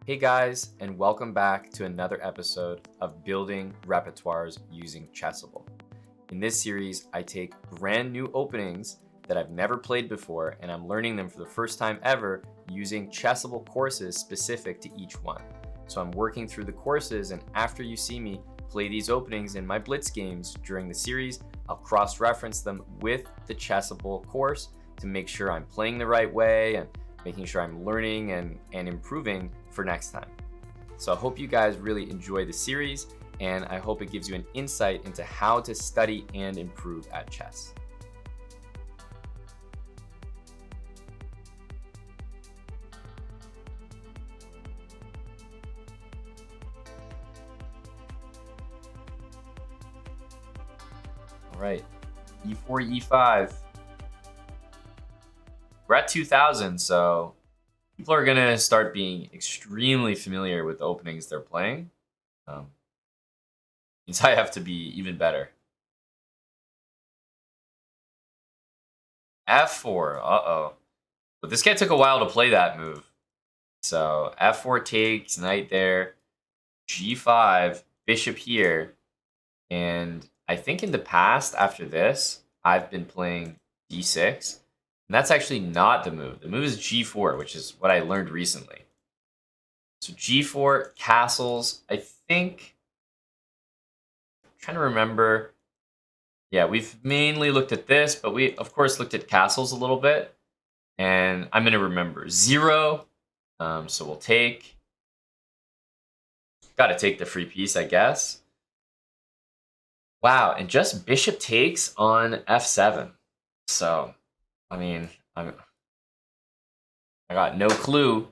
Hey guys, and welcome back to another episode of Building Repertoires using Chessable. In this series, I take brand new openings that I've never played before, and I'm learning them for the first time ever using Chessable courses specific to each one. So I'm working through the courses, and after you see me play these openings in my Blitz games during the series, I'll cross-reference them with the Chessable course to make sure I'm playing the right way and making sure I'm learning and improving for next time. So I hope you guys really enjoy the series, and I hope it gives you an insight into how to study and improve at chess. All right, e4, e5. We're at 2000, so people are gonna start being extremely familiar with the openings they're playing. Means I have to be even better. F4, uh-oh. But this guy took a while to play that move. So F4 takes, knight there, G5, bishop here. And I think in the past, after this, I've been playing D6. And that's actually not the move. The move is G4, which is what I learned recently. So G4, castles, I think. I'm trying to remember. Yeah, we've mainly looked at this, but we, of course, looked at castles a little bit. And I'm going to remember 0. So we'll take. Got to take the free piece, I guess. Wow, and just bishop takes on f7. So, I mean, I got no clue.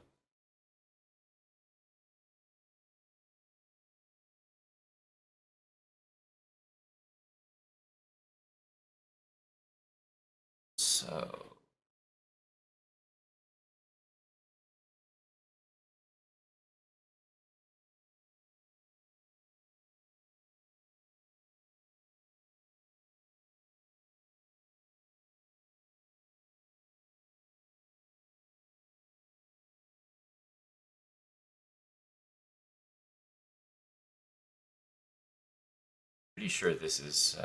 So, pretty sure this is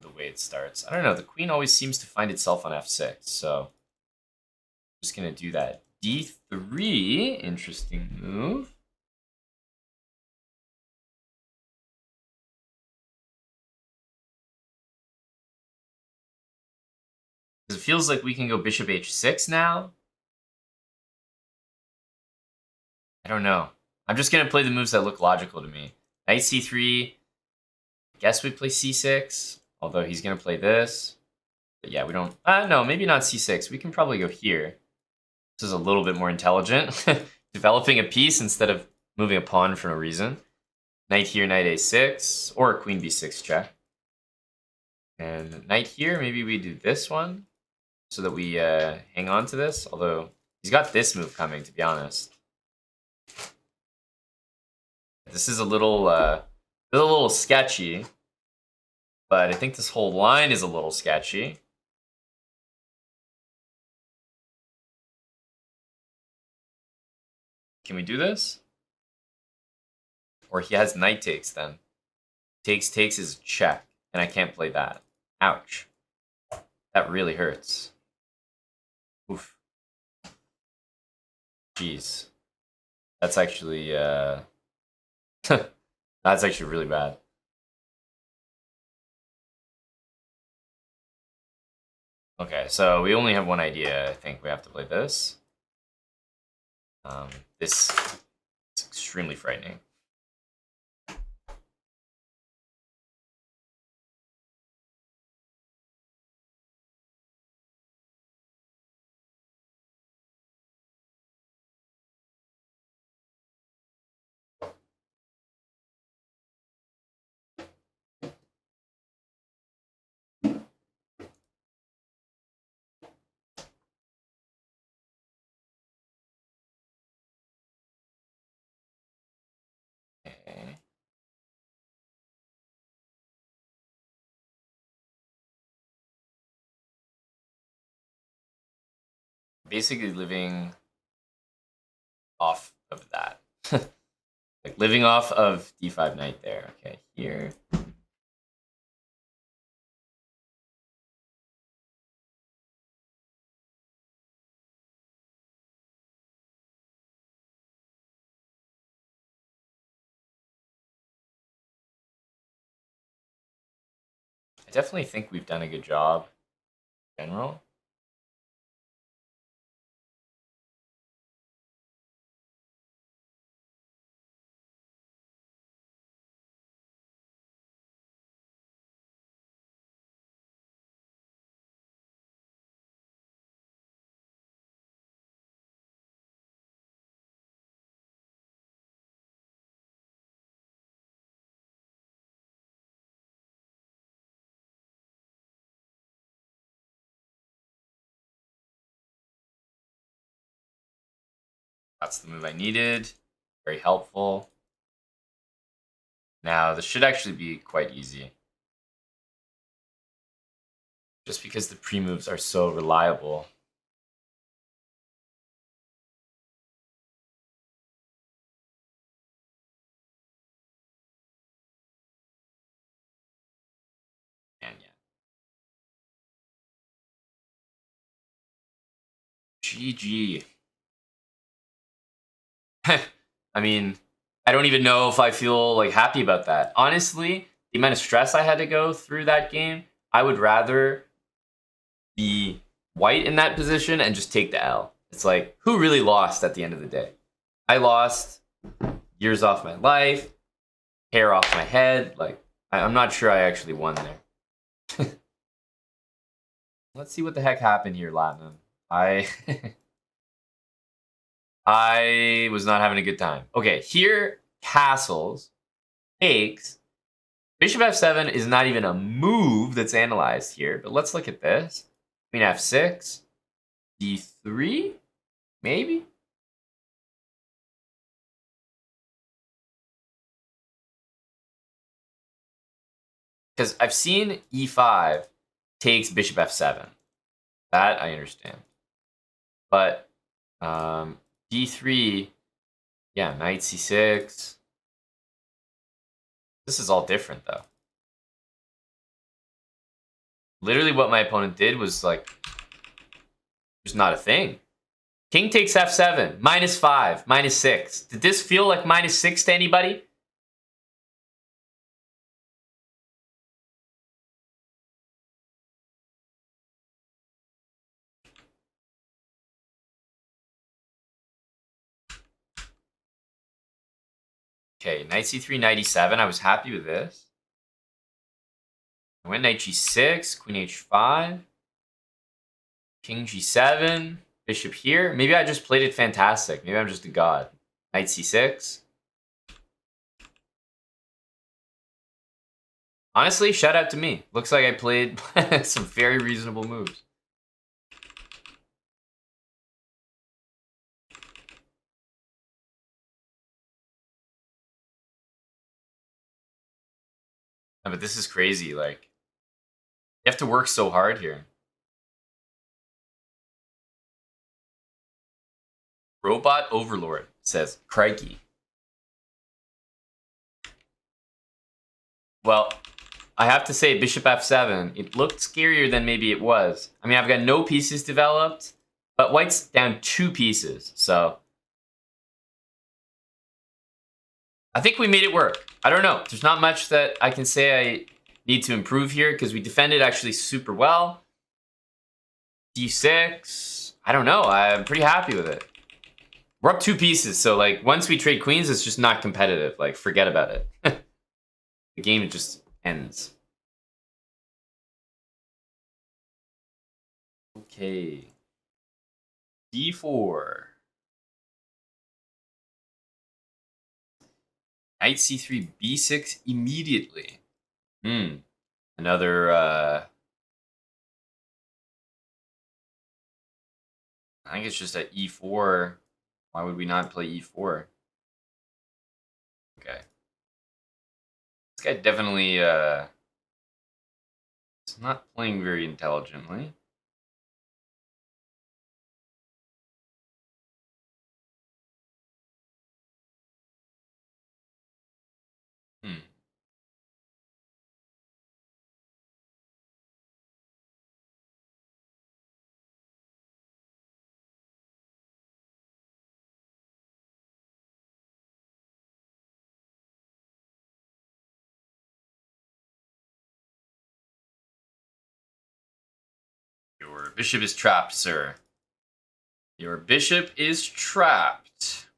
the way it starts. I don't know, the queen always seems to find itself on f6, so I'm just going to do that. d3, interesting move. It feels like we can go bishop h6 now. I don't know. I'm just going to play the moves that look logical to me. Knight c3. I guess we play c6, although he's going to play this. But yeah, we don't... no, maybe not c6. We can probably go here. This is a little bit more intelligent. Developing a piece instead of moving a pawn for no reason. Knight here, knight a6, or queen b6 check. And knight here, maybe we do this one so that we hang on to this. Although he's got this move coming, to be honest. This is a little sketchy, but I think this whole line is a little sketchy. Can we do this? Or he has knight takes then. Takes is check, and I can't play that. Ouch. That really hurts. Oof. Jeez. That's actually that's actually really bad. Okay, so we only have one idea. I think we have to play this. This is extremely frightening. Okay. Basically living off of that. Like living off of d5 knight there. Okay, here. I definitely think we've done a good job in general. That's the move I needed. Very helpful. Now, this should actually be quite easy. Just because the pre-moves are so reliable. And yeah. GG. I mean, I don't even know if I feel like happy about that. Honestly, the amount of stress I had to go through that game, I would rather be white in that position and just take the L. It's like, who really lost at the end of the day? I lost years off my life, hair off my head. Like, I'm not sure I actually won there. Let's see what the heck happened here, Latinum. I was not having a good time. Okay, here, castles, takes. Bishop f7 is not even a move that's analyzed here, but let's look at this. Queen f6, d3, maybe? Because I've seen e5 takes bishop f7. That I understand. But d3, yeah, knight c6. This is all different, though. Literally what my opponent did was, like, just not a thing. King takes f7, -5, -6. Did this feel like -6 to anybody? Okay, knight c3, knight e7. I was happy with this. I went knight g6, queen h5, king g7, bishop here. Maybe I just played it fantastic. Maybe I'm just a god. Knight c6. Honestly, shout out to me. Looks like I played some very reasonable moves. No, but this is crazy. Like, you have to work so hard here. Robot Overlord says, crikey. Well, I have to say, bishop f7, it looked scarier than maybe it was. I mean, I've got no pieces developed, but white's down 2 pieces, so I think we made it work. I don't know. There's not much that I can say I need to improve here because we defended actually super well. d6, I don't know. I'm pretty happy with it. We're up 2 pieces, so like once we trade queens, it's just not competitive. Like, forget about it. The game just ends. Okay. d4. Knight c3, b6 immediately. Another, I think it's just at e4. Why would we not play e4? Okay. This guy definitely, is not playing very intelligently. Your bishop is trapped, sir. Your bishop is trapped.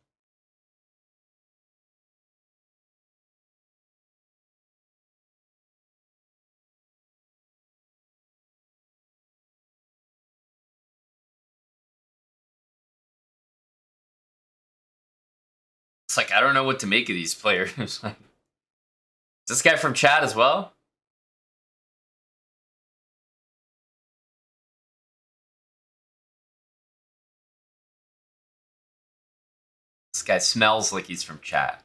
It's like, I don't know what to make of these players. Is this guy from chat as well? This guy smells like he's from chat.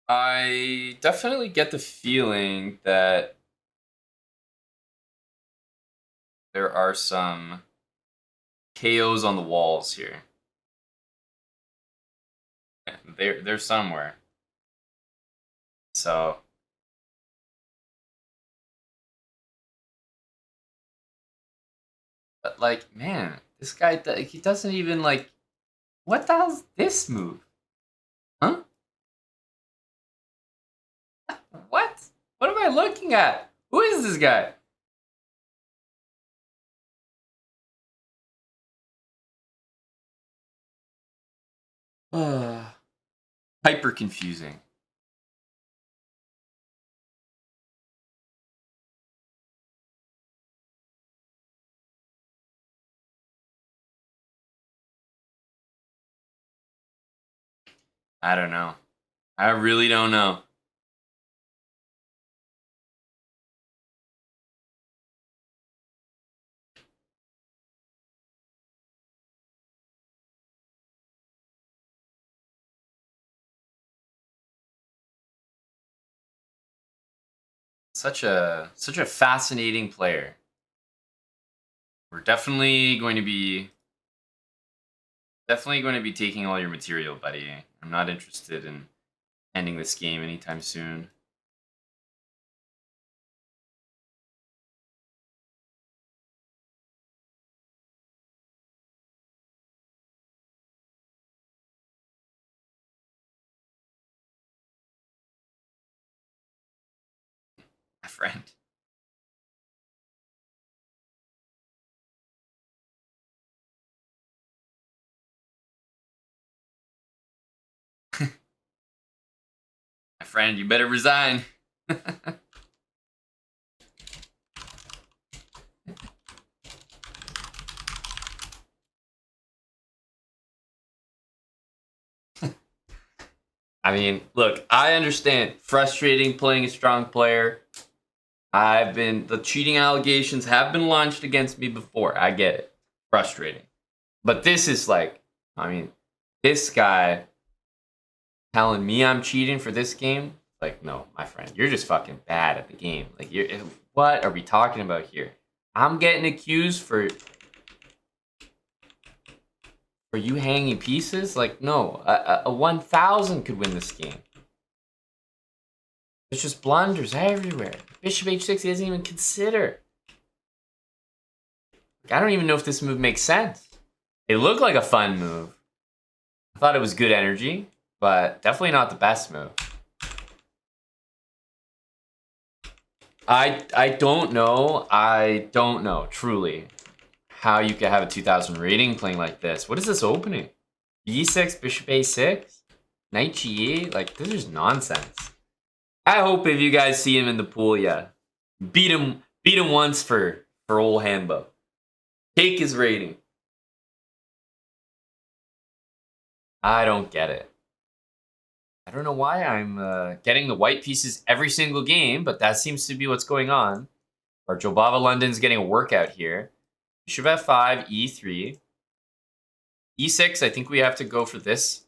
I definitely get the feeling that there are some KOs on the walls here. They're somewhere. So but like, man, this guy, he doesn't even like, what the hell's this move? Huh? What? What am I looking at? Who is this guy? Hyper confusing. I don't know. I really don't know. Such a fascinating player. We're definitely going to be taking all your material, buddy. I'm not interested in ending this game anytime soon. My friend. My friend, you better resign. I mean, look, I understand. Frustrating playing a strong player. The cheating allegations have been launched against me before. I get it. Frustrating. But this is like, I mean, this guy telling me I'm cheating for this game? Like, no, my friend, you're just fucking bad at the game. Like, what are we talking about here? I'm getting accused for you hanging pieces? Like, no, a 1,000 could win this game. There's just blunders everywhere. Bishop h6, he doesn't even consider. Like, I don't even know if this move makes sense. It looked like a fun move. I thought it was good energy, but definitely not the best move. I don't know, truly, how you could have a 2,000 rating playing like this. What is this opening? e6, bishop a6, knight g8? Like, this is nonsense. I hope if you guys see him in the pool, yeah, beat him once for old Hambo. Take his rating. I don't get it. I don't know why I'm getting the white pieces every single game, but that seems to be what's going on. Or Jobava London's getting a workout here. Bishop f5, e3. e6, I think we have to go for this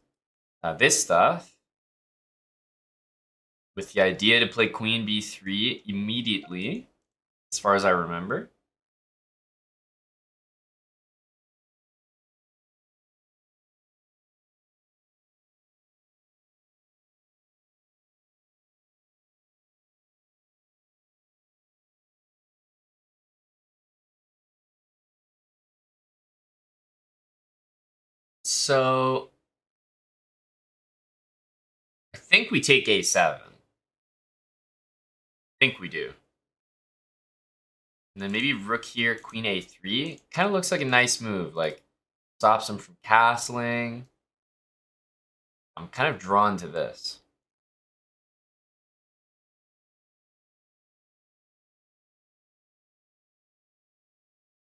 stuff. With the idea to play queen b3 immediately, as far as I remember. So I think we take a7. I think we do. And then maybe rook here, queen a3. Kind of looks like a nice move. Like, stops him from castling. I'm kind of drawn to this.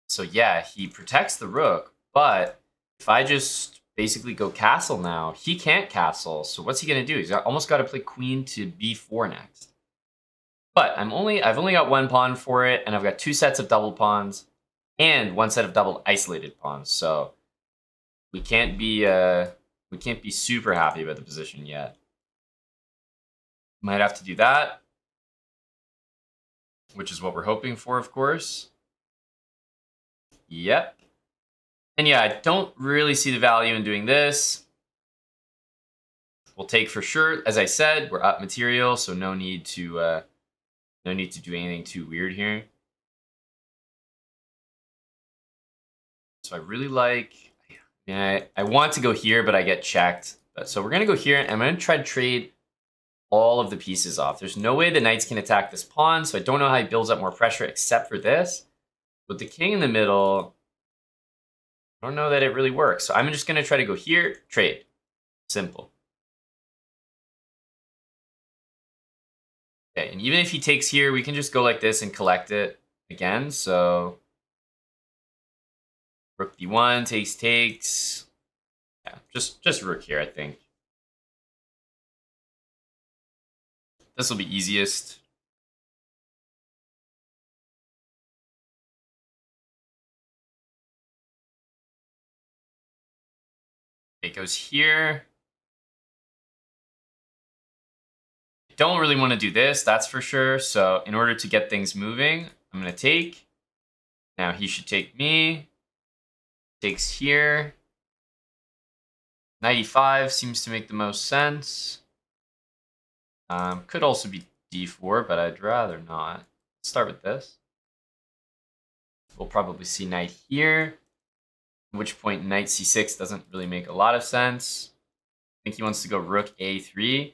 So yeah, he protects the rook, but if I just basically go castle now, he can't castle. So what's he gonna do? He's almost got to play queen to b4 next. But I've only got one pawn for it, and I've got two sets of double pawns and one set of double isolated pawns. So we can't be super happy about the position yet. Might have to do that, which is what we're hoping for, of course. Yep. And yeah, I don't really see the value in doing this. We'll take for sure. As I said, we're up material, so no need to do anything too weird here. So I really like. Yeah, I want to go here, but I get checked. So we're gonna go here, and I'm gonna try to trade all of the pieces off. There's no way the knights can attack this pawn, so I don't know how he builds up more pressure except for this. With the king in the middle, I don't know that it really works. So I'm just gonna try to go here, trade. Simple. Okay, and even if he takes here, we can just go like this and collect it again. So rook b1 takes. Yeah, just rook here, I think. This will be easiest. It goes here. Don't really want to do this, that's for sure. So in order to get things moving, I'm going to take. Now he should take me. Takes here. 95 seems to make the most sense. Could also be d4, but I'd rather not. Let's start with this. We'll probably see knight here. At which point knight c6 doesn't really make a lot of sense. I think he wants to go rook a3.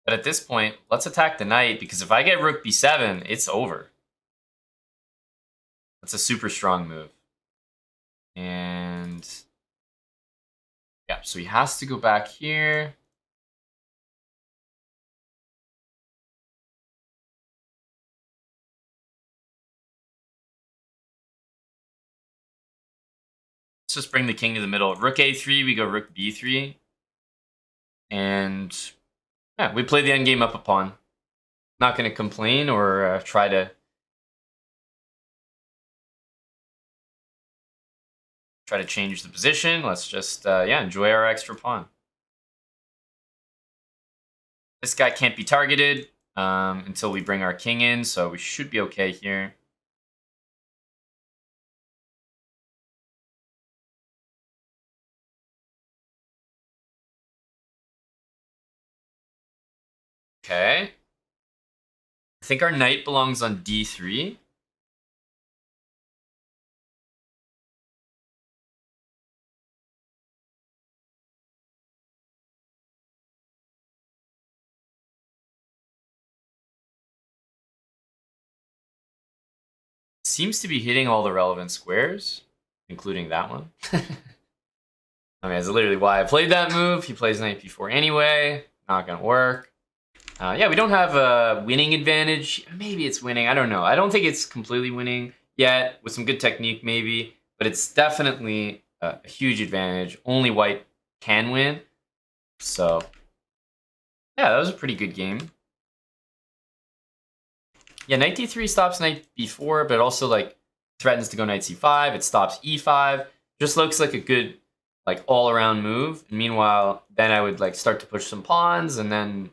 But at this point, let's attack the knight, because if I get rook b7, it's over. That's a super strong move. And yeah, so he has to go back here. Let's just bring the king to the middle. Rook a3, we go rook b3. And yeah, we play the endgame up a pawn. Not going to complain or try to change the position. Let's just yeah, enjoy our extra pawn. This guy can't be targeted until we bring our king in, so we should be okay here. Okay. I think our knight belongs on d3. Seems to be hitting all the relevant squares, including that one. I mean, that's literally why I played that move. He plays knight b4 anyway. Not gonna work. Yeah, we don't have a winning advantage. Maybe it's winning. I don't know. I don't think it's completely winning yet. With some good technique, maybe. But it's definitely a huge advantage. Only white can win. So, yeah, that was a pretty good game. Yeah, knight d3 stops knight b4, but also like threatens to go knight c5. It stops e5. Just looks like a good like all-around move. And meanwhile, then I would like start to push some pawns and then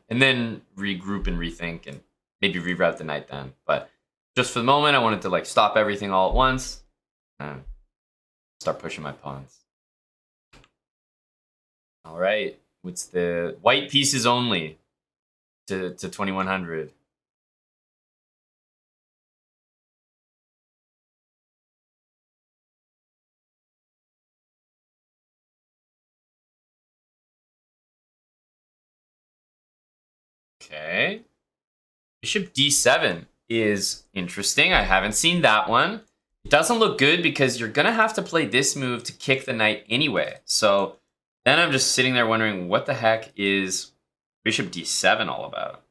regroup and rethink and maybe reroute the knight then. But just for the moment, I wanted to like stop everything all at once and start pushing my pawns. All right, it's the white pieces only to 2100. Okay. Bishop d7 is interesting. I haven't seen that one. It doesn't look good because you're going to have to play this move to kick the knight anyway. So then I'm just sitting there wondering, what the heck is bishop d7 all about?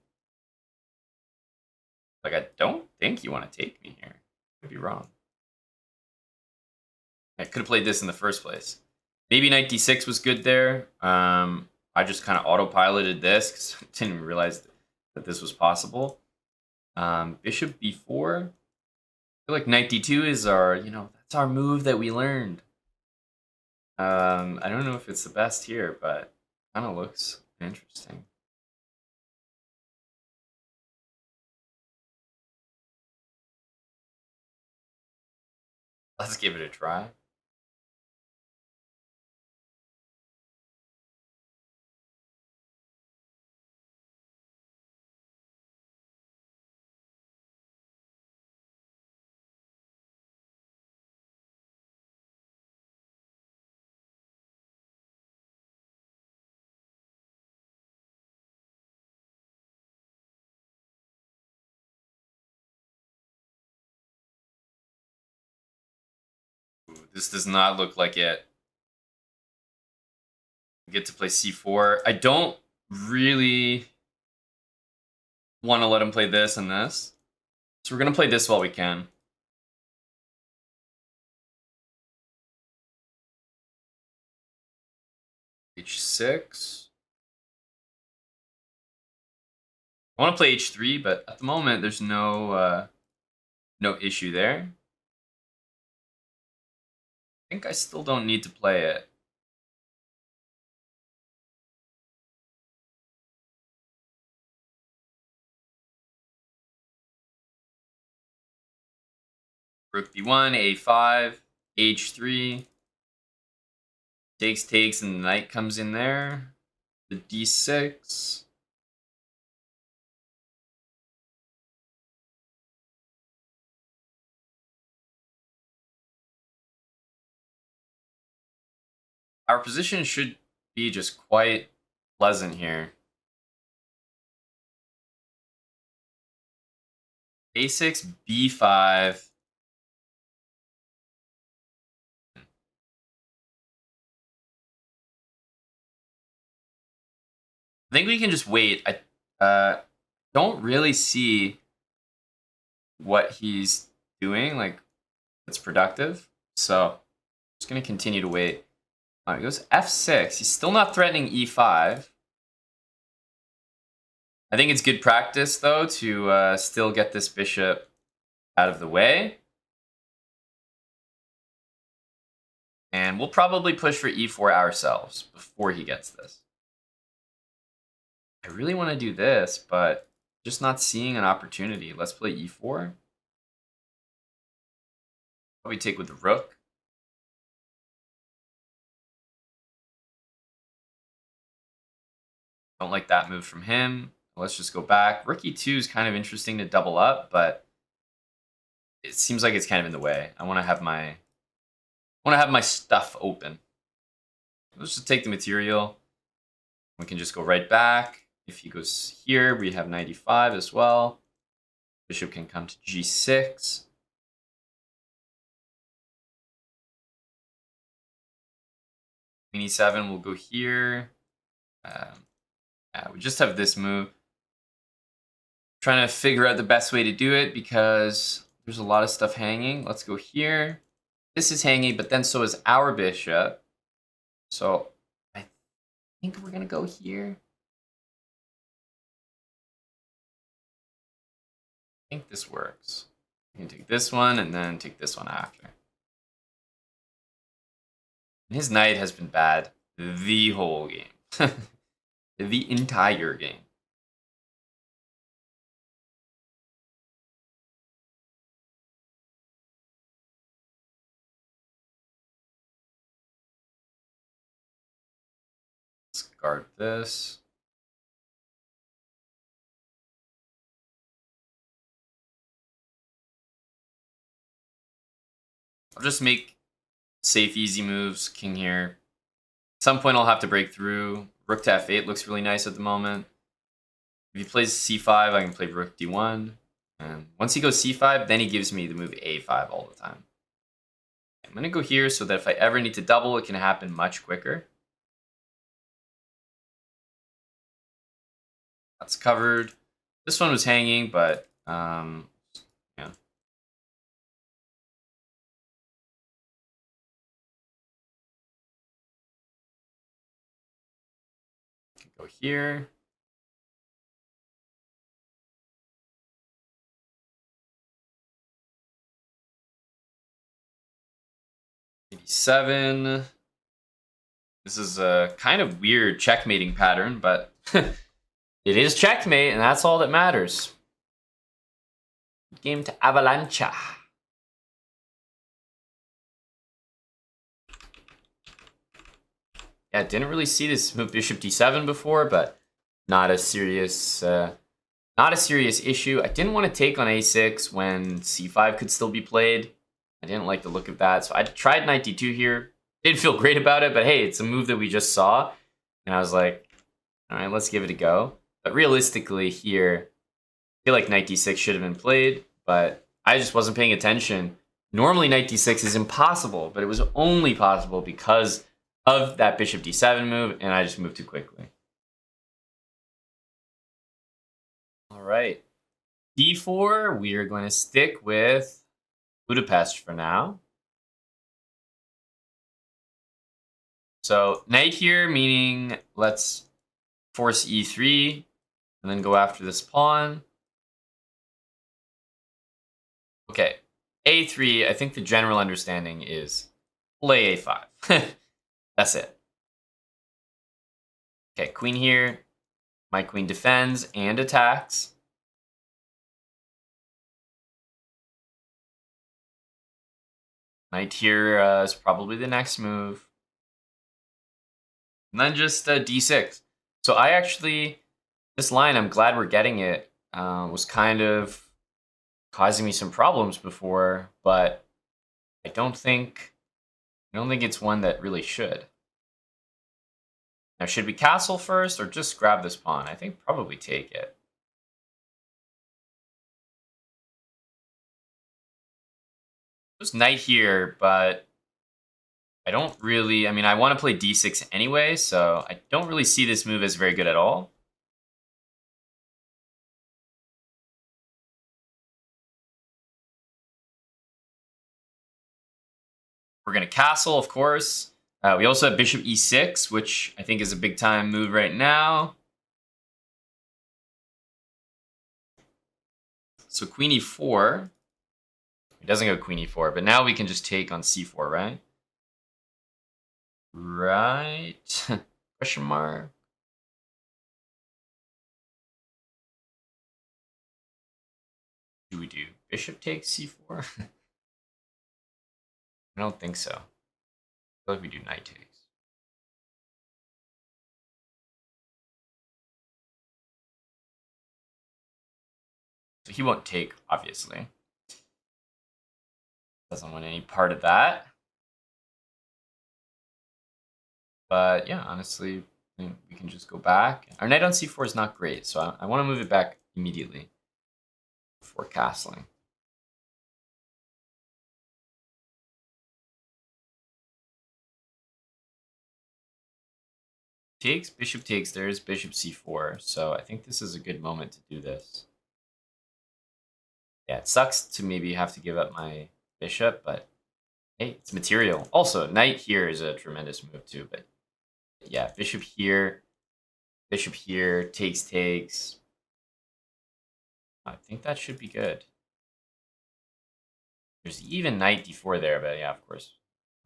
Like, I don't think you want to take me here. Could be wrong. I could have played this in the first place. Maybe knight d6 was good there. I just kind of autopiloted this because I didn't even realize that this was possible. Bishop b4. I feel like knight d2 is our, that's our move that we learned. I don't know if it's the best here, but kind of looks interesting. Let's give it a try. Ooh, this does not look like it. I get to play c4. I don't really want to let him play this and this. So we're going to play this while we can. h6. I want to play h3, but at the moment there's no issue there. I think I still don't need to play it. Rook b1, a5, h3. Takes, and the knight comes in there. The d6. Our position should be just quite pleasant here. a6, b5. I think we can just wait. I don't really see what he's doing, like, that's productive. So, just going to continue to wait. He goes f6. He's still not threatening e5. I think it's good practice, though, to still get this bishop out of the way. And we'll probably push for e4 ourselves before he gets this. I really want to do this, but just not seeing an opportunity. Let's play e4. Probably take with the rook. Don't like that move from him. Let's just go back. Rook e2 is kind of interesting to double up, but it seems like it's kind of in the way. I want to have my stuff open. Let's just take the material. We can just go right back. If he goes here, we have 95 as well. Bishop can come to g6. Queen e7 will go here. We just have this move. Trying to figure out the best way to do it because there's a lot of stuff hanging. Let's go here. This is hanging, but then so is our bishop. So I think we're going to go here. I think this works. We can take this one and then take this one after. His knight has been bad the whole game. The entire game. Let's guard this. I'll just make safe, easy moves. King here. At some point, I'll have to break through. Rook to f8 looks really nice at the moment. If he plays c5, I can play rook d1. And once he goes c5, then he gives me the move a5 all the time. I'm going to go here so that if I ever need to double, it can happen much quicker. That's covered. This one was hanging, but yeah. Go here. '87. This is a kind of weird checkmating pattern, but it is checkmate, and that's all that matters. Game to Avalancha. Yeah, didn't really see this move bishop d7 before, but not a serious issue. I didn't want to take on a6 when c5 could still be played. I didn't like the look of that, so I tried knight d2 here. Didn't feel great about it, but hey, it's a move that we just saw, and I was like, all right, let's give it a go. But realistically here, I feel like knight d6 should have been played, but I just wasn't paying attention. Normally knight d6 is impossible, but it was only possible because of that bishop d7 move, and I just moved too quickly. All right. d4, we are going to stick with Budapest for now. So knight here, meaning let's force e3 and then go after this pawn. Okay, a3, I think the general understanding is play a5. That's it. Okay, queen here. My queen defends and attacks. Knight here is probably the next move. And then just d6. So I actually, this line, I'm glad we're getting it, was kind of causing me some problems before, but I don't think it's one that really should. Now, should we castle first or just grab this pawn? I think probably take it. There's knight here, but I don't really, I mean, I want to play d6 anyway, so I don't really see this move as very good at all. We're going to castle, of course. We also have bishop e6, which I think is a big time move right now. So queen e4. It doesn't go queen e4, but now we can just take on c4, right? Right. Question mark. Do we do bishop takes c4? I don't think so. I feel like we do knight takes. So he won't take, obviously. Doesn't want any part of that. But yeah, honestly, we can just go back. Our knight on c4 is not great, so I want to move it back immediately before castling. Takes, bishop takes, there is bishop c4, so I think this is a good moment to do this. Yeah, it sucks to maybe have to give up my bishop, but hey, it's material. Also, knight here is a tremendous move too, but yeah, bishop here, takes. I think that should be good. There's even knight d4 there, but yeah, of course,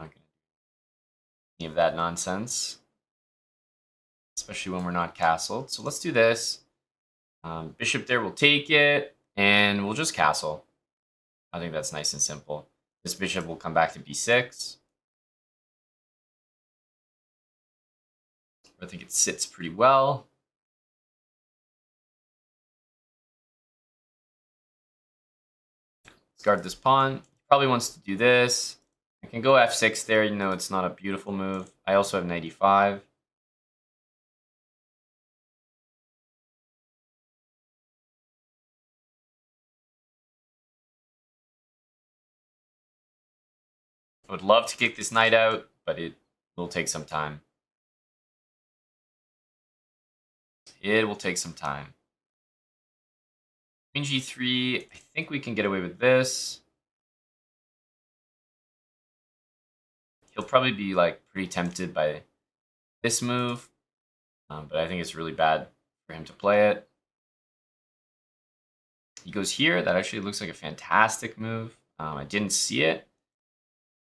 I'm not gonna do any of that nonsense, especially when we're not castled. So let's do this. Bishop there will take it, and we'll just castle. I think that's nice and simple. This bishop will come back to b6. I think it sits pretty well. Let's guard this pawn. Probably wants to do this. I can go f6 there. You know, it's not a beautiful move. I also have knight e5. I would love to kick this knight out, but it will take some time. It will take some time. Queen g3, I think we can get away with this. He'll probably be like pretty tempted by this move, but I think it's really bad for him to play it. He goes here. That actually looks like a fantastic move. I didn't see it.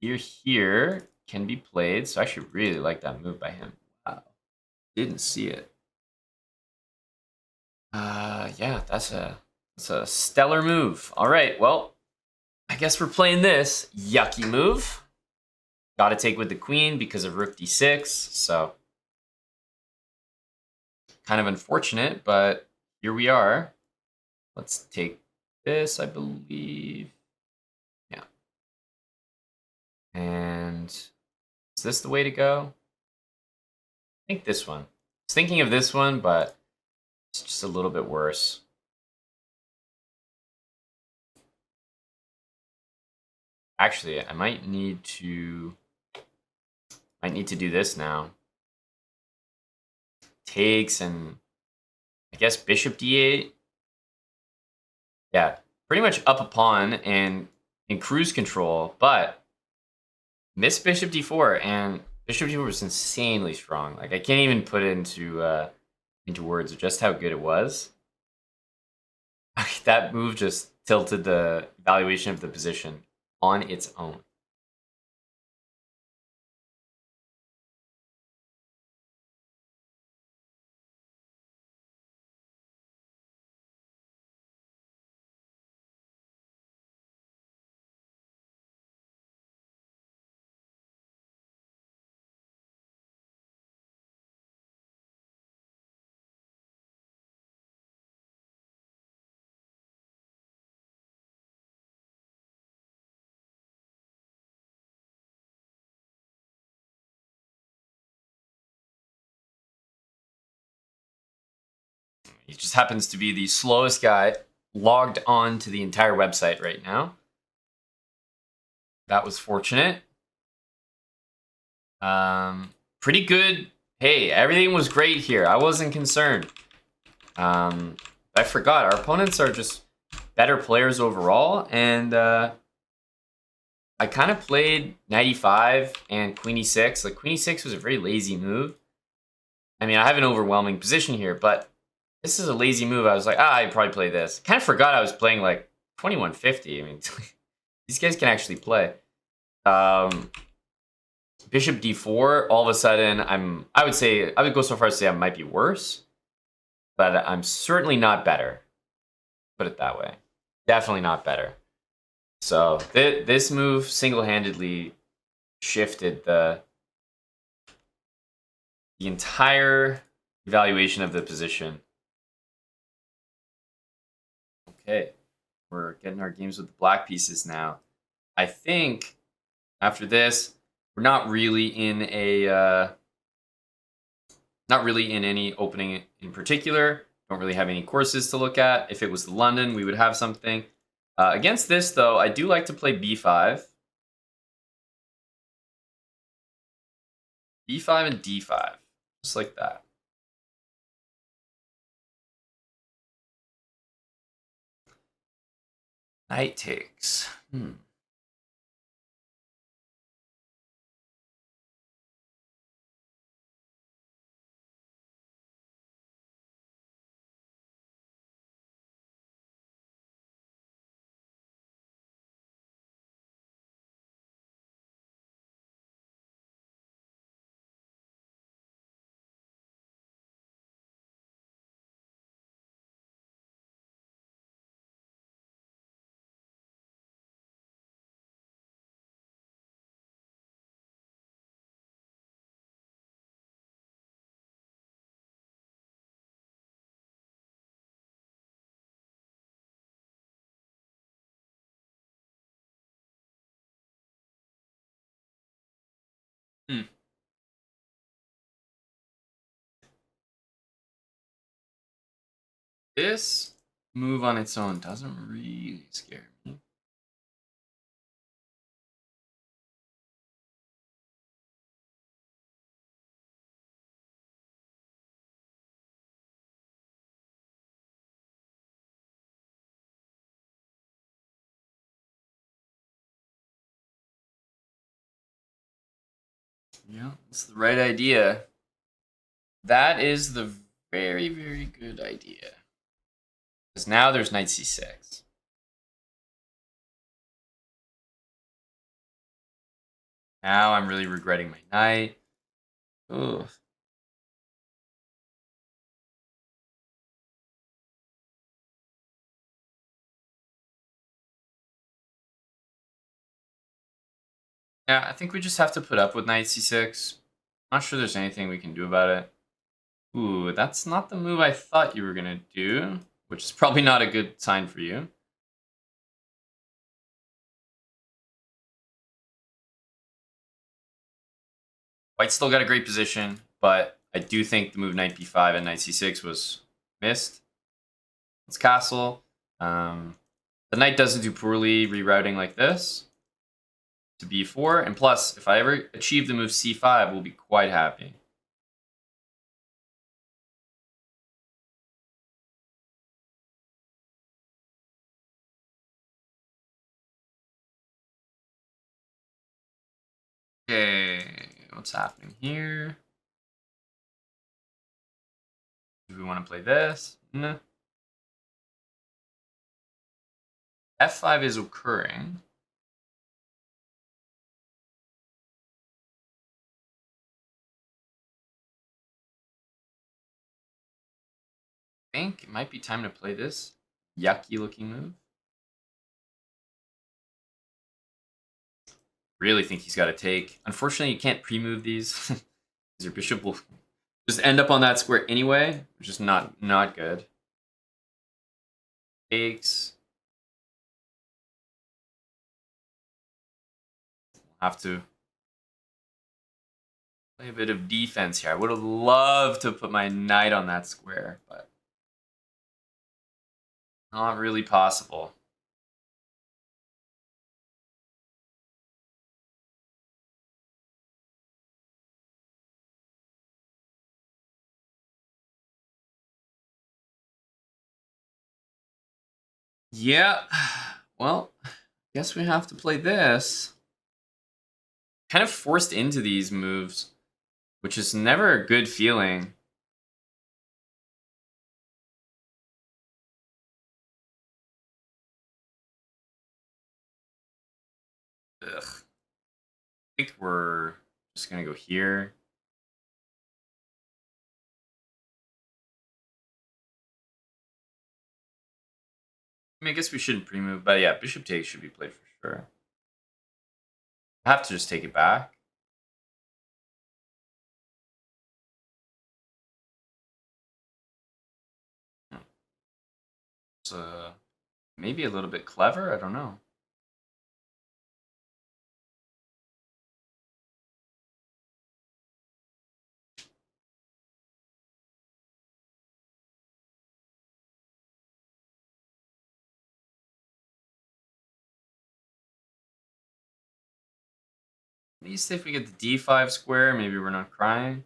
Here can be played, so I actually really like that move by him. Wow, didn't see it. Yeah, that's a stellar move. All right, well, I guess we're playing this yucky move. Got to take with the queen because of rook d6, so kind of unfortunate, but here we are. Let's take this, I believe. Yeah. And is this the way to go? I think this one. I was thinking of this one, but it's just a little bit worse. Actually, I might need to do this now. Takes and I guess bishop d8. Yeah, pretty much up a pawn and in cruise control, but missed bishop d4, and bishop d4 was insanely strong. Like I can't even put it into words of just how good it was. That move just tilted the valuation of the position on its own. He just happens to be the slowest guy logged on to the entire website right now. That was fortunate. Pretty good. Hey, everything was great here. I wasn't concerned. I forgot. Our opponents are just better players overall, and I kind of played knight e5 and queen e6. Like queen e6 was a very lazy move. I mean, I have an overwhelming position here, but this is a lazy move. I was like, I'd probably play this. Kind of forgot I was playing like 2150. I mean, these guys can actually play. Bishop d4, all of a sudden, I would go so far as to say I might be worse, but I'm certainly not better. Put it that way. Definitely not better. So this move single-handedly shifted the entire evaluation of the position. Okay, we're getting our games with the black pieces now. I think after this, we're not really in any opening in particular. Don't really have any courses to look at. If it was London, we would have something. Against this, though, I do like to play b5. b5 and d5, just like that. Knight takes. This move on its own doesn't really scare me. Yeah, it's the right idea. That is the very, very good idea. Because now there's knight c6. Now I'm really regretting my knight. Ugh. Yeah, I think we just have to put up with knight c6. Not sure there's anything we can do about it. Ooh, that's not the move I thought you were going to do, which is probably not a good sign for you. White still got a great position, but I do think the move knight b5 and knight c6 was missed. Let's castle. The knight doesn't do poorly rerouting like this to b4. And plus, if I ever achieve the move c5, we'll be quite happy. Okay, what's happening here? Do we want to play this? No. f5 is occurring. I think it might be time to play this yucky looking move. Really think he's got to take. Unfortunately, you can't pre-move these. Your bishop will just end up on that square anyway, which is not good. Takes. Have to play a bit of defense here. I would have loved to put my knight on that square, but not really possible. Yeah, well, guess we have to play this. Kind of forced into these moves, which is never a good feeling. Ugh. I think we're just gonna go here. I mean, I guess we shouldn't pre-move, but yeah, bishop takes should be played for sure. I have to just take it back. It's maybe a little bit clever, I don't know. At least if we get the d5 square, maybe we're not crying.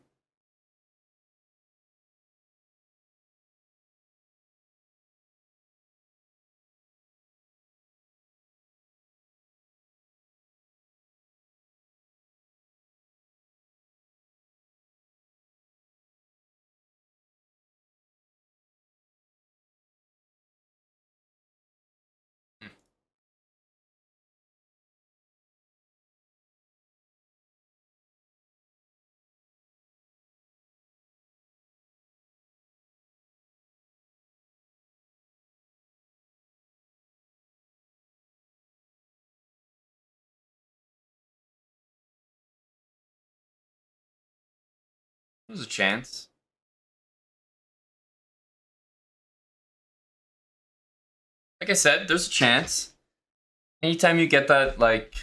There's a chance. Like I said, there's a chance. Anytime you get that, like,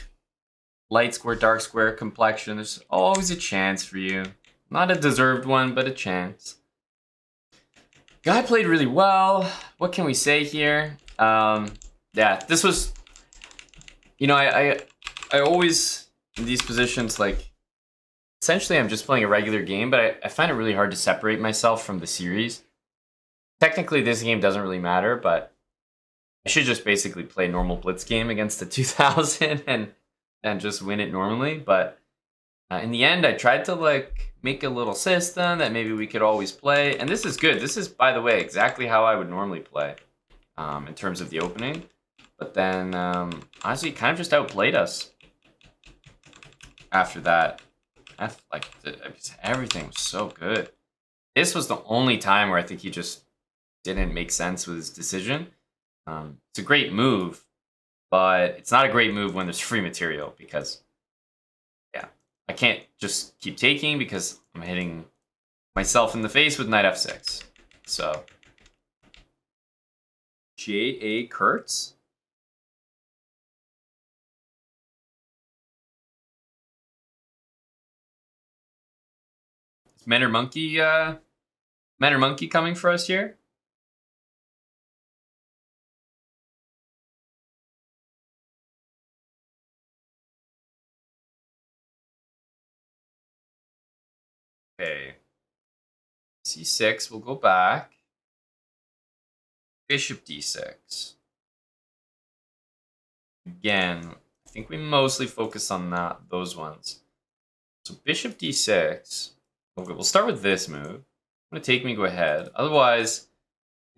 light square, dark square complexion, there's always a chance for you. Not a deserved one, but a chance. Guy played really well. What can we say here? Yeah, this was... You know, I always, in these positions, like, essentially I'm just playing a regular game, but I find it really hard to separate myself from the series. Technically, this game doesn't really matter, but I should just basically play normal Blitz game against the 2000 and just win it normally. But In the end, I tried to like make a little system that maybe we could always play. And this is good. This is, by the way, exactly how I would normally play in terms of the opening. But then, honestly, kind of just outplayed us after that. Everything was so good. This was the only time where I think he just didn't make sense with his decision. It's a great move, but it's not a great move when there's free material because, yeah, I can't just keep taking because I'm hitting myself in the face with knight f6. So, J.A. Kurtz? Is Men or Monkey coming for us here? Okay. C6, we'll go back. Bishop d6. Again, I think we mostly focus on those ones. So bishop d6. Okay, we'll start with this move. I'm going to take me go ahead. Otherwise,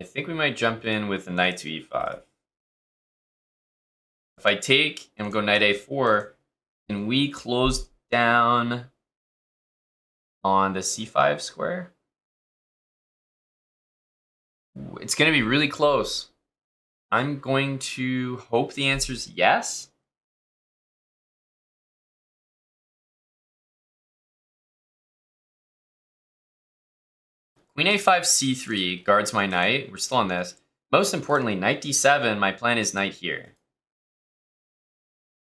I think we might jump in with the knight to e5. If I take and we go knight a4, can we close down on the c5 square? It's going to be really close. I'm going to hope the answer is yes. Queen a5, c3 guards my knight. We're still on this. Most importantly, knight d7, my plan is knight here.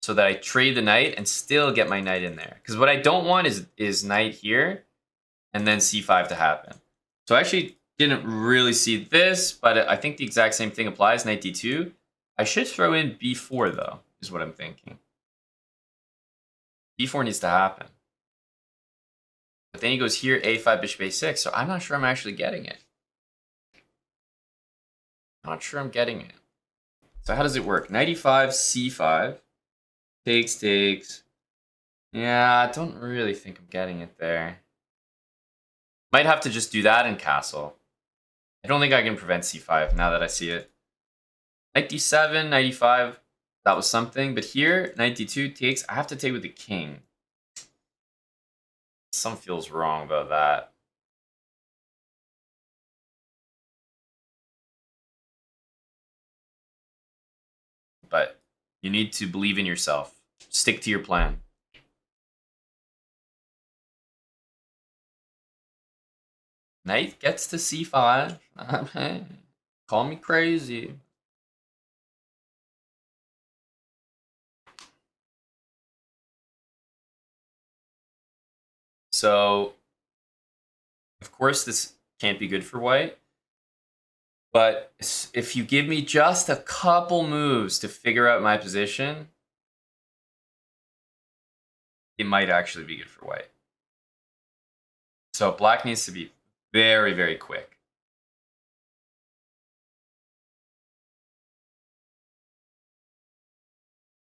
So that I trade the knight and still get my knight in there. Because what I don't want is knight here and then c5 to happen. So I actually didn't really see this, but I think the exact same thing applies, knight d2. I should throw in b4 though, is what I'm thinking. b4 needs to happen. But then he goes here, a5, bishop a6, so I'm not sure I'm actually getting it. Not sure I'm getting it. So how does it work? Knight e5, c5. Takes. Yeah, I don't really think I'm getting it there. Might have to just do that and castle. I don't think I can prevent c5 now that I see it. Knight d7, knight e5, that was something. But here, knight d2 takes. I have to take with the king. Something feels wrong about that. But you need to believe in yourself. Stick to your plan. Knight gets to c5. Call me crazy. So, of course, this can't be good for white. But if you give me just a couple moves to figure out my position, it might actually be good for white. So black needs to be very, very quick.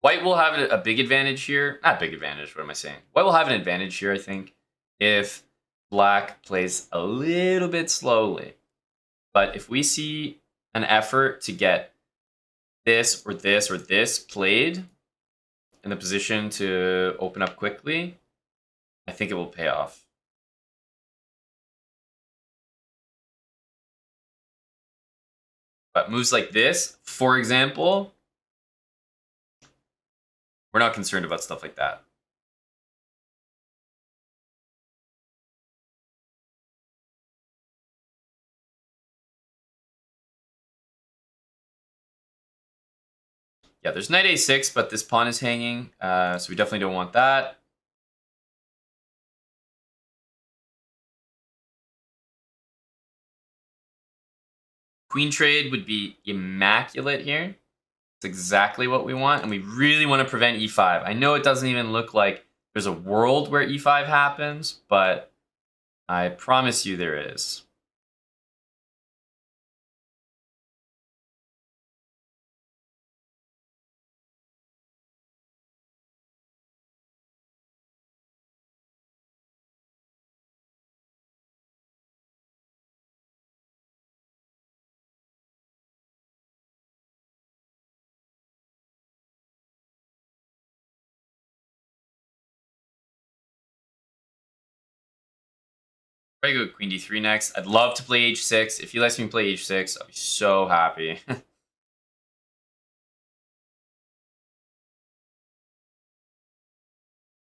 White will have a big advantage here. Not big advantage, what am I saying? White will have an advantage here, I think, if black plays a little bit slowly. But if we see an effort to get this or this or this played in the position to open up quickly, I think it will pay off. But moves like this, for example, we're not concerned about stuff like that. Yeah, there's knight a6, but this pawn is hanging, so we definitely don't want that. Queen trade would be immaculate here. It's exactly what we want, and we really want to prevent e5. I know it doesn't even look like there's a world where e5 happens, but I promise you there is. Probably go queen d3 next. I'd love to play h6. If he lets me play h6, I'll be so happy.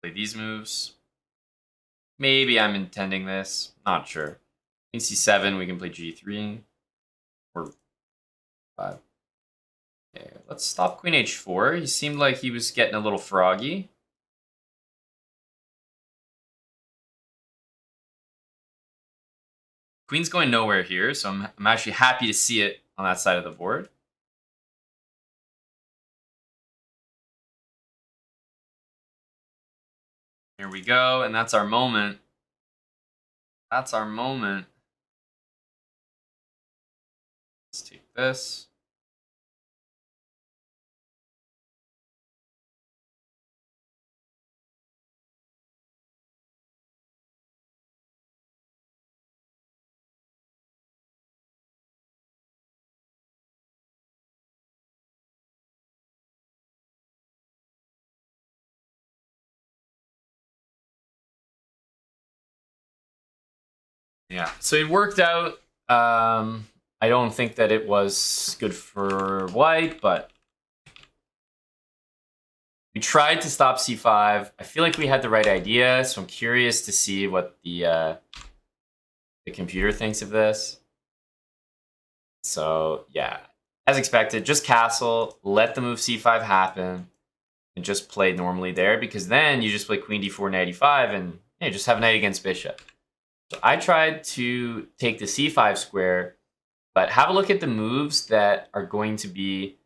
Play these moves. Maybe I'm intending this. Not sure. Queen c7, we can play g3. Or 5. Okay, let's stop queen h4. He seemed like he was getting a little froggy. Queen's going nowhere here, so I'm actually happy to see it on that side of the board. Here we go, and that's our moment. That's our moment. Let's take this. Yeah, so it worked out. I don't think that it was good for white, but we tried to stop c5. I feel like we had the right idea, so I'm curious to see what the computer thinks of this. So yeah, as expected, just castle, let the move c5 happen, and just play normally there, because then you just play queen d4 knight e5, and yeah, just have knight against bishop. So I tried to take the c5 square, but have a look at the moves that are going to be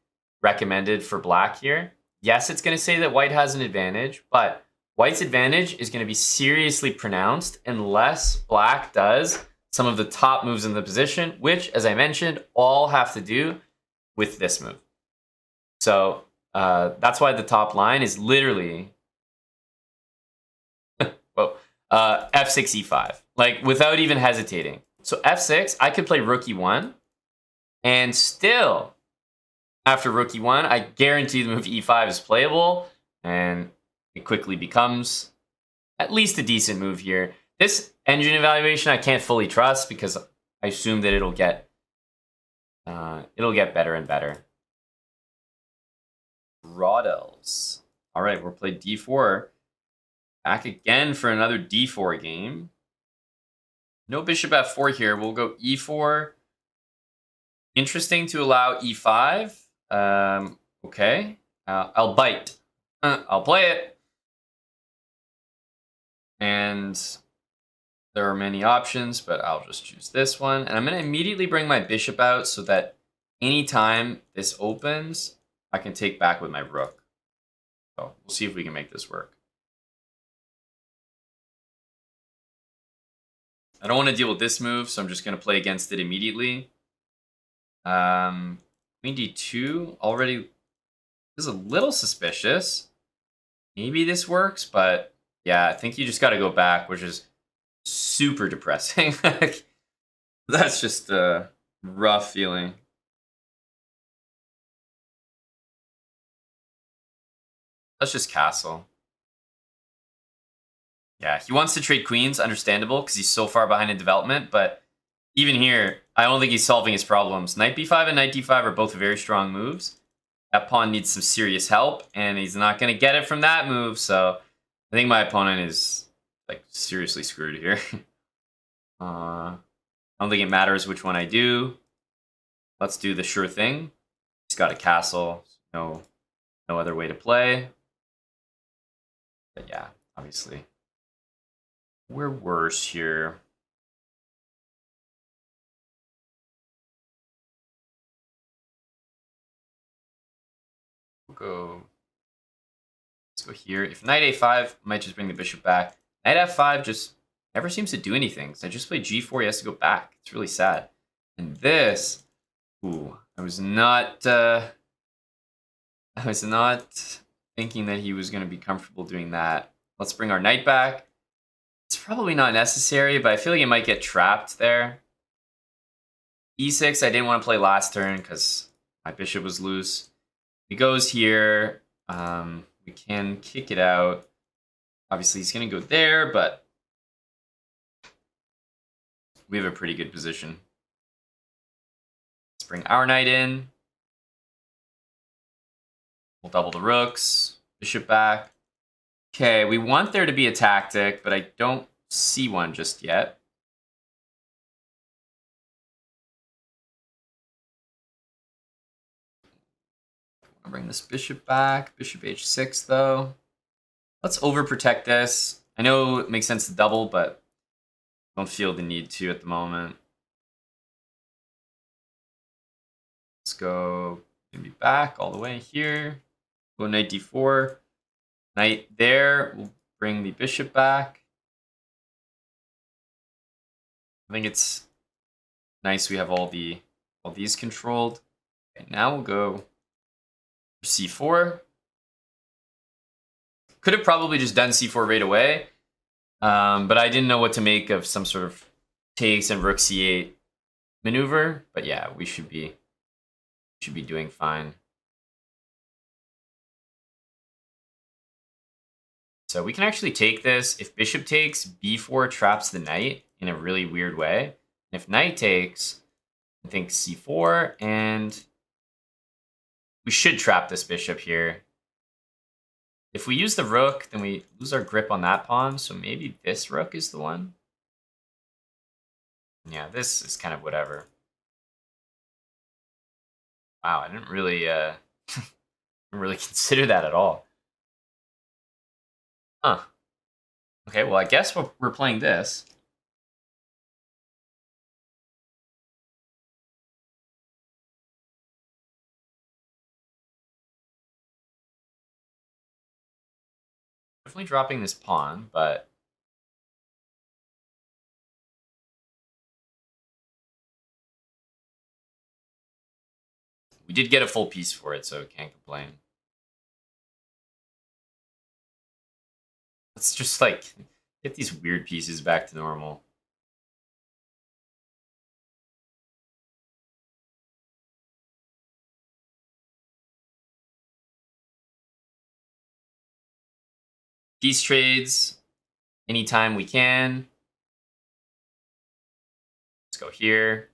recommended for black here. Yes, it's going to say that white has an advantage, but white's advantage is going to be seriously pronounced unless black does some of the top moves in the position, which, as I mentioned, all have to do with this move. So that's why the top line is literally f6 e5, like without even hesitating. So f6, I could play rook e1, and still, after rook e1, I guarantee the move e5 is playable, and it quickly becomes at least a decent move here. This engine evaluation I can't fully trust because I assume that it'll get better and better. Roddels. All right, we'll play d4. Back again for another d4 game. No bishop f4 here. We'll go e4. Interesting to allow e5. Okay. I'll bite. I'll play it. And there are many options, but I'll just choose this one. And I'm going to immediately bring my bishop out so that anytime this opens, I can take back with my rook. So we'll see if we can make this work. I don't want to deal with this move, so I'm just going to play against it immediately. Queen d2 already is a little suspicious. Maybe this works, but yeah, I think you just got to go back, which is super depressing. That's just a rough feeling. Let's just castle. Yeah, he wants to trade queens, understandable, because he's so far behind in development, but even here, I don't think he's solving his problems. Knight b5 and knight d5 are both very strong moves. That pawn needs some serious help, and he's not going to get it from that move, so I think my opponent is like seriously screwed here. I don't think it matters which one I do. Let's do the sure thing. He's got a castle. No other way to play. But yeah, obviously, we're worse here. Let's go here. If knight a5, I might just bring the bishop back. Knight f5 just never seems to do anything. So I just played g4. He has to go back. It's really sad. And this, ooh, I was not thinking that he was going to be comfortable doing that. Let's bring our knight back. It's probably not necessary, but I feel like it might get trapped there. e6, I didn't want to play last turn because my bishop was loose. He goes here. We can kick it out. Obviously, he's going to go there, but we have a pretty good position. Let's bring our knight in. We'll double the rooks. Bishop back. Okay, we want there to be a tactic, but I don't see one just yet. I'll bring this bishop back. Bishop h6, though. Let's overprotect this. I know it makes sense to double, but don't feel the need to at the moment. Let's go maybe back all the way here. Go knight d4. Knight there. We'll bring the bishop back. I think it's nice we have all these controlled. Okay, now we'll go c4. Could have probably just done c4 right away, but I didn't know what to make of some sort of takes and rook c8 maneuver. But yeah, we should be doing fine. So we can actually take this. If bishop takes, b4 traps the knight in a really weird way. And if knight takes, I think c4, and we should trap this bishop here. If we use the rook, then we lose our grip on that pawn, so maybe this rook is the one. Yeah, this is kind of whatever. Wow, I didn't really, didn't really consider that at all. Huh. Okay, well, I guess we're playing this. Definitely dropping this pawn, but we did get a full piece for it, so can't complain. Let's just, like, get these weird pieces back to normal. Piece trades anytime we can. Let's go here.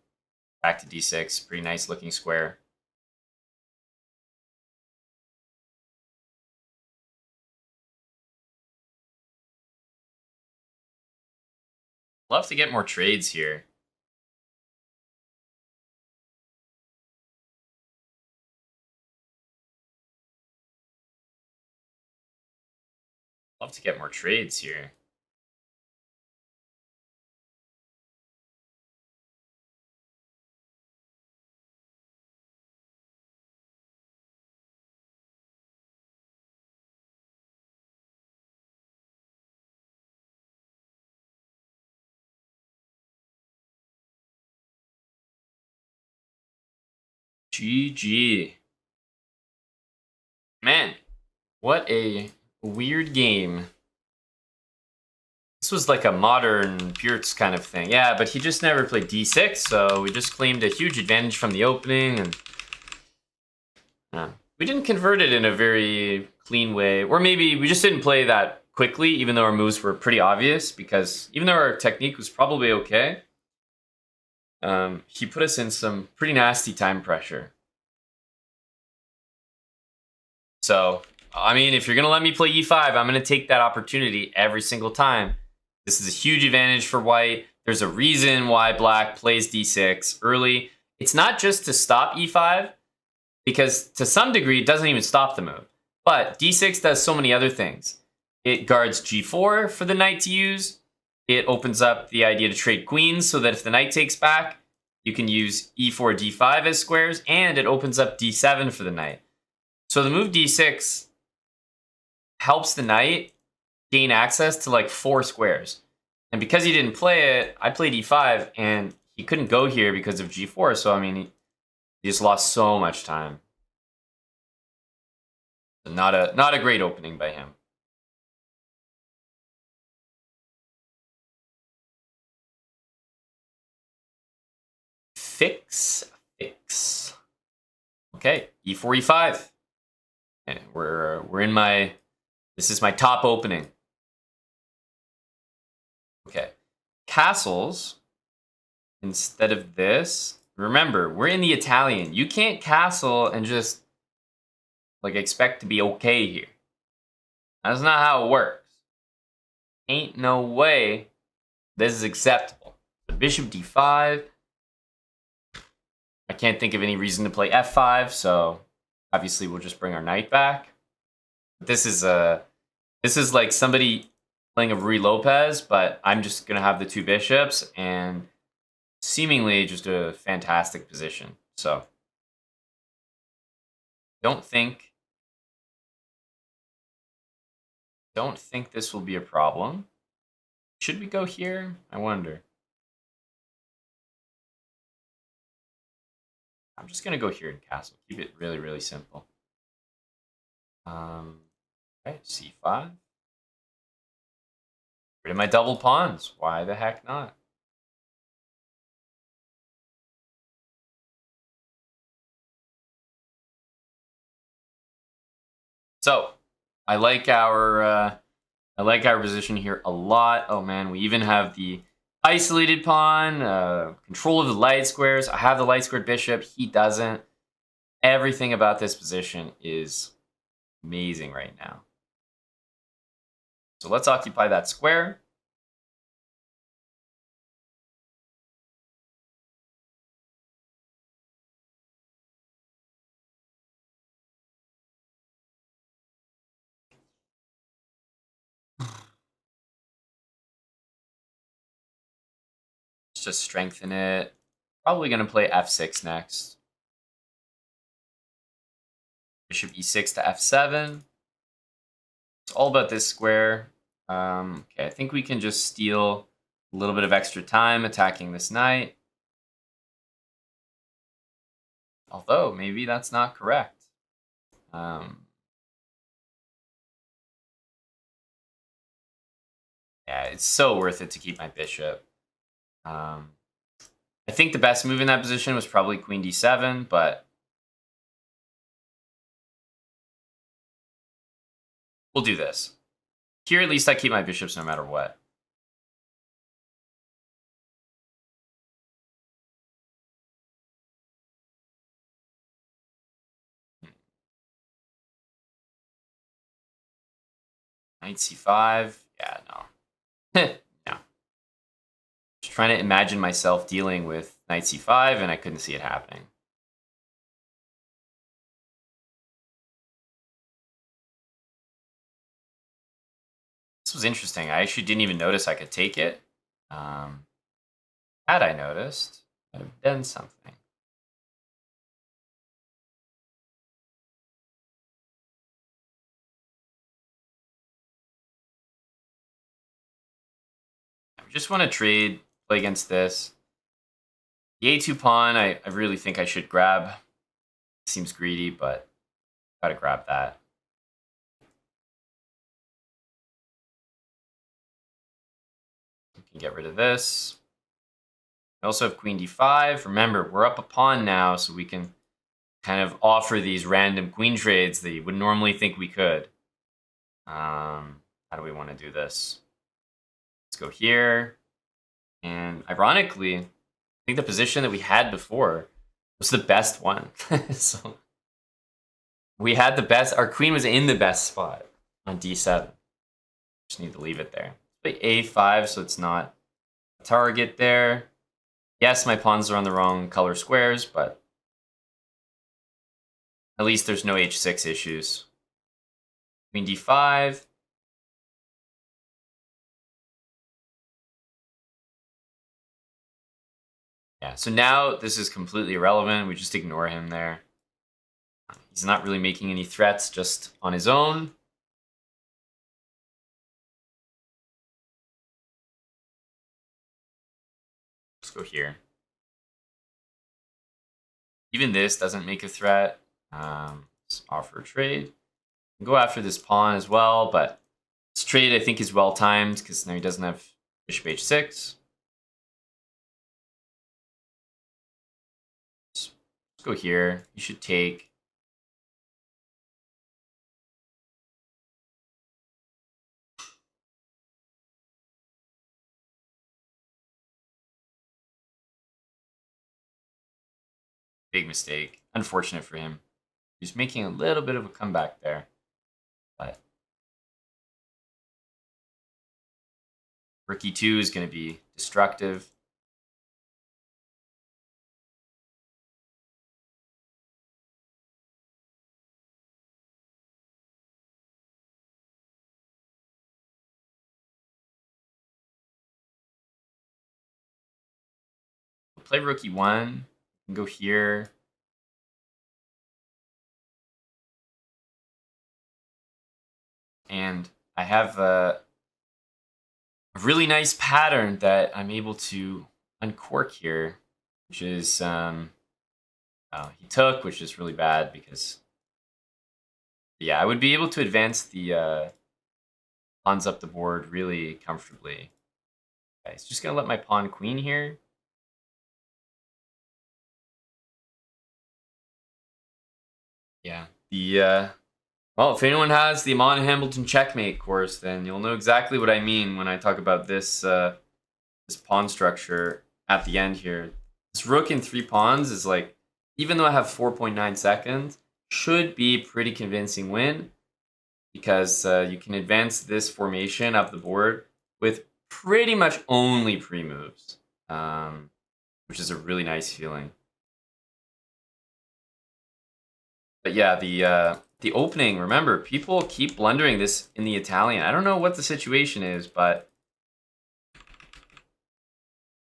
Back to d6. Pretty nice looking square. Love to get more trades here. Love to get more trades here. GG. Man, what a weird game. This was like a modern Pierce kind of thing. Yeah, but he just never played d6, so we just claimed a huge advantage from the opening, and we didn't convert it in a very clean way. Or maybe we just didn't play that quickly, even though our moves were pretty obvious, because even though our technique was probably okay, he put us in some pretty nasty time pressure. So, I mean, if you're going to let me play e5, I'm going to take that opportunity every single time. This is a huge advantage for white. There's a reason why black plays d6 early. It's not just to stop e5, because to some degree, it doesn't even stop the move. But d6 does so many other things. It guards g4 for the knight to use. It opens up the idea to trade queens so that if the knight takes back, you can use e4, d5 as squares, and it opens up d7 for the knight. So the move d6 helps the knight gain access to like 4 squares. And because he didn't play it, I played e5, and he couldn't go here because of g4. So, I mean, he just lost so much time. Not a great opening by him. Fix. Okay, e4, e5. And we're in my, this is my top opening. Okay, castles. instead of this. Remember, we're in the Italian. You can't castle and just like expect to be okay here. That's not how it works. Ain't no way this is acceptable. The bishop d5. I can't think of any reason to play f5, so obviously we'll just bring our knight back. This is like somebody playing a Ruy Lopez, but I'm just gonna have the two bishops and seemingly just a fantastic position. So don't think this will be a problem. Should we go here? I wonder. I'm just gonna go here and castle. Keep it really, really simple. Okay, c5. Rid of my double pawns. Why the heck not? So, I like our position here a lot. Oh man, we even have the isolated pawn, control of the light squares. I have the light squared bishop. He doesn't. Everything about this position is amazing right now. So let's occupy that square. Let's just strengthen it. Probably going to play f6 next. Bishop e6 to f7. It's all about this square. Okay, I think we can just steal a little bit of extra time attacking this knight. Although, maybe that's not correct. Yeah, it's so worth it to keep my bishop. I think the best move in that position was probably queen d7, but we'll do this. Here, at least I keep my bishops no matter what. Knight c5. Yeah, no. No. Just trying to imagine myself dealing with knight c5, and I couldn't see it happening. This was interesting. I actually didn't even notice I could take it. Had I noticed, I'd have done something. I just want to play against this. The a2 pawn, I really think I should grab. Seems greedy, but gotta grab that. We can get rid of this. I also have queen d5. Remember, we're up a pawn now, so we can kind of offer these random queen trades that you would normally think we could. How do we want to do this? Let's go here. And ironically, I think the position that we had before was the best one. So we had the best. Our queen was in the best spot on d7. Just need to leave it there. Play a5, so it's not a target there. Yes, my pawns are on the wrong color squares, but at least there's no h6 issues. Queen d5. Yeah, so now this is completely irrelevant. We just ignore him there. He's not really making any threats just on his own. Let's go here. Even this doesn't make a threat. Let's offer a trade. Go after this pawn as well, but this trade I think is well timed because now he doesn't have bishop h6. Let's go here. You should take. Big mistake. Unfortunate for him. He's making a little bit of a comeback there. But Rook E2 is going to be destructive. We'll play Rook E1. Can go here. And I have a really nice pattern that I'm able to uncork here, which is he took, which is really bad because yeah, I would be able to advance the pawns up the board really comfortably. Okay, so just gonna let my pawn queen here. Yeah, well, if anyone has the Aman Hamilton checkmate course, then you'll know exactly what I mean when I talk about this this pawn structure at the end here. This rook in 3 pawns is like, even though I have 4.9 seconds, should be pretty convincing win because you can advance this formation up the board with pretty much only pre-moves, which is a really nice feeling. But yeah, the opening, remember, people keep blundering this in the Italian. I don't know what the situation is, but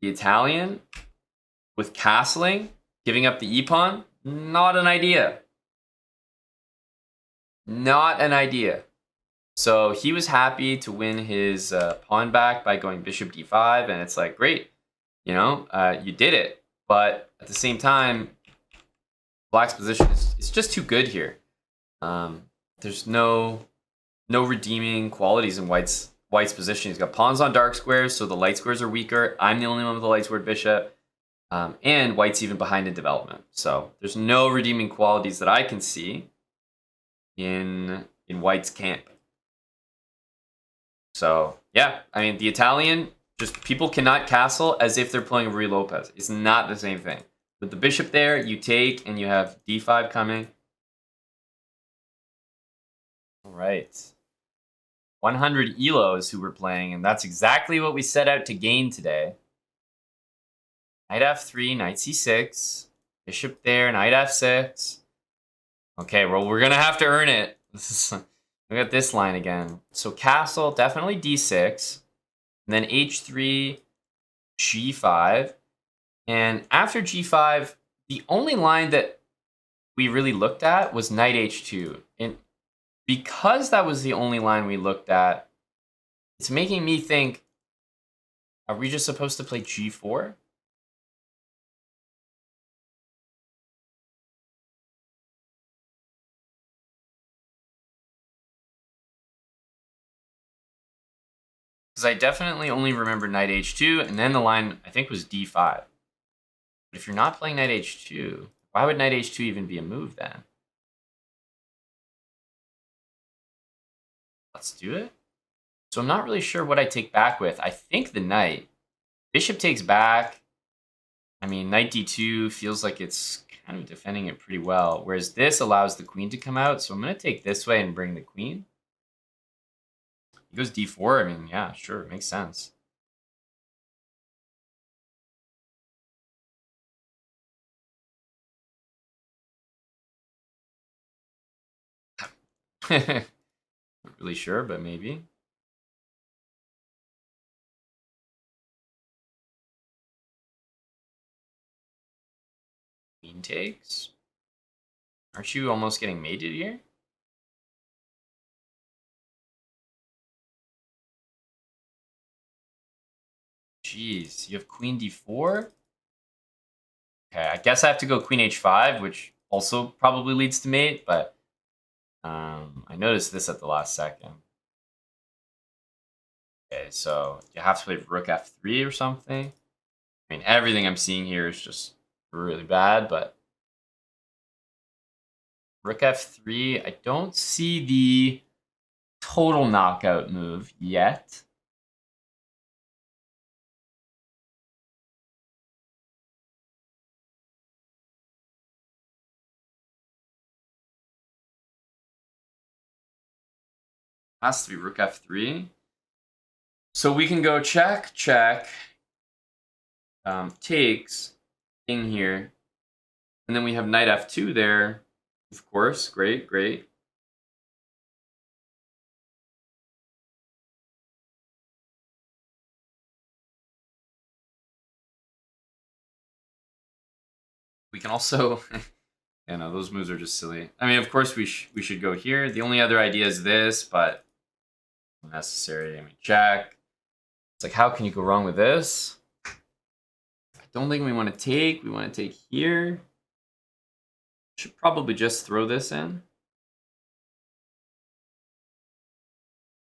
the Italian with castling, giving up the e-pawn, not an idea. Not an idea. So he was happy to win his pawn back by going bishop d5, and it's like, great, you know, you did it. But at the same time, Black's position is just too good here. There's no redeeming qualities in White's position. He's got pawns on dark squares, so the light squares are weaker. I'm the only one with a light squared bishop. And White's even behind in development. So there's no redeeming qualities that I can see in White's camp. So yeah, I mean, the Italian, just people cannot castle as if they're playing Ruy Lopez. It's not the same thing. With the bishop there, you take and you have d5 coming. All right. 100 ELOs who we're playing, and that's exactly what we set out to gain today. Knight f3, knight c6, bishop there, knight f6. Okay, well, we're going to have to earn it. We got this line again. So castle, definitely d6. And then h3, g5. And after g5, the only line that we really looked at was knight h2. And because that was the only line we looked at, it's making me think, are we just supposed to play g4? Because I definitely only remember knight h2, and then the line, I think, was d5. But if you're not playing knight h2, why would knight h2 even be a move then? Let's do it. So I'm not really sure what I take back with. I think the knight. Bishop takes back. I mean, knight d2 feels like it's kind of defending it pretty well, whereas this allows the queen to come out. So I'm going to take this way and bring the queen. He goes d4. I mean, yeah, sure, it makes sense. Not really sure, but maybe. Queen takes. Aren't you almost getting mated here? Jeez, you have queen d4? Okay, I guess I have to go queen h5, which also probably leads to mate, but I noticed this at the last second. Okay, so you have to play rook f3 or something. I mean, everything I'm seeing here is just really bad, but rook f3, I don't see the total knockout move yet. Has to be rook f3. So we can go check, check, takes, king here. And then we have knight f2 there. Of course, great, great. We can also, yeah, no, those moves are just silly. I mean, of course we should go here. The only other idea is this, but unnecessary. I mean, check. It's like, how can you go wrong with this? I don't think we want to take. We want to take here. Should probably just throw this in.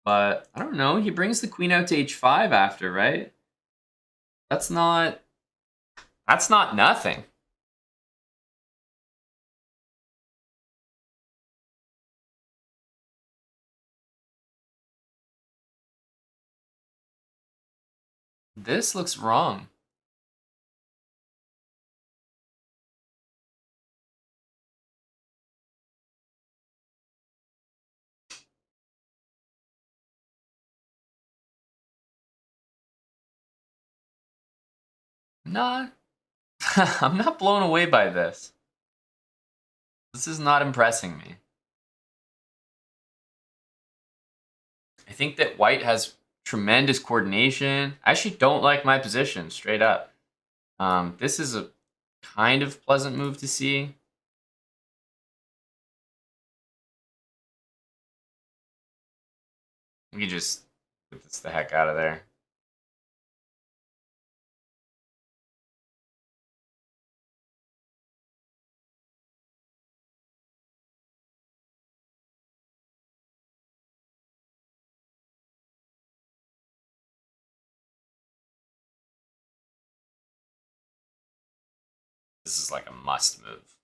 But I don't know. He brings the queen out to h5 after, right? That's not nothing. This looks wrong. Not. I'm not blown away by this. This is not impressing me. I think that white has tremendous coordination. I actually don't like my position, straight up. This is a kind of pleasant move to see. We can just get this the heck out of there. This is like a must move.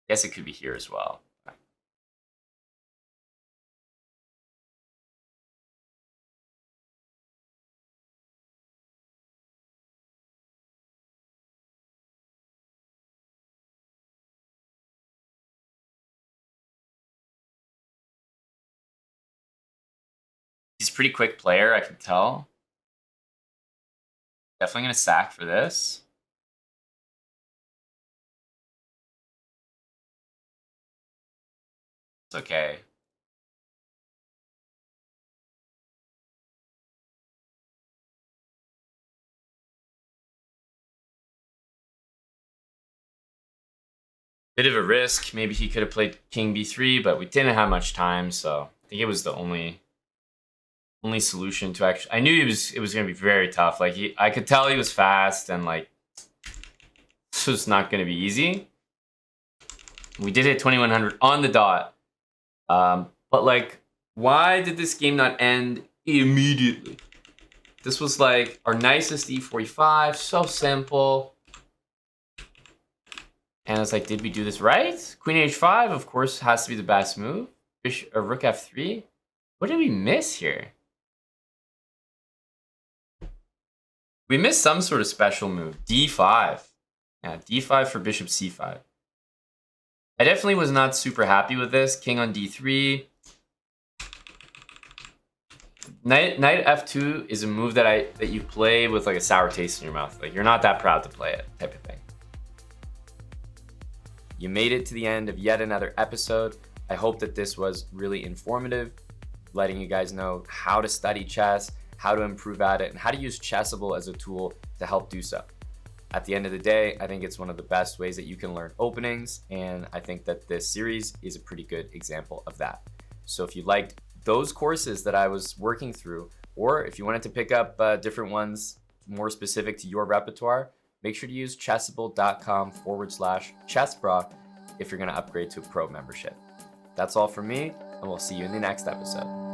I guess it could be here as well. He's a pretty quick player, I can tell. Definitely going to sack for this. It's okay. Bit of a risk. Maybe he could have played king b3, but we didn't have much time, so I think it was the only solution to actually. I knew it was going to be very tough. Like I could tell he was fast, and like this was not going to be easy. We did hit 2100 on the dot, but like, why did this game not end immediately? This was like our nicest e45, so simple. And it's like, did we do this right? Queen h5, of course, has to be the best move. Rook f3. What did we miss here? We missed some sort of special move. d5. Yeah, d5 for bishop c5. I definitely was not super happy with this. King on d3. Knight f2 is a move that you play with like a sour taste in your mouth. Like, you're not that proud to play it, type of thing. You made it to the end of yet another episode. I hope that this was really informative, letting you guys know how to study chess, how to improve at it, and how to use Chessable as a tool to help do so. At the end of the day, I think it's one of the best ways that you can learn openings, and I think that this series is a pretty good example of that. So if you liked those courses that I was working through, or if you wanted to pick up different ones more specific to your repertoire, make sure to use chessable.com/chessbrah if you're going to upgrade to a pro membership. That's all from me, and we'll see you in the next episode.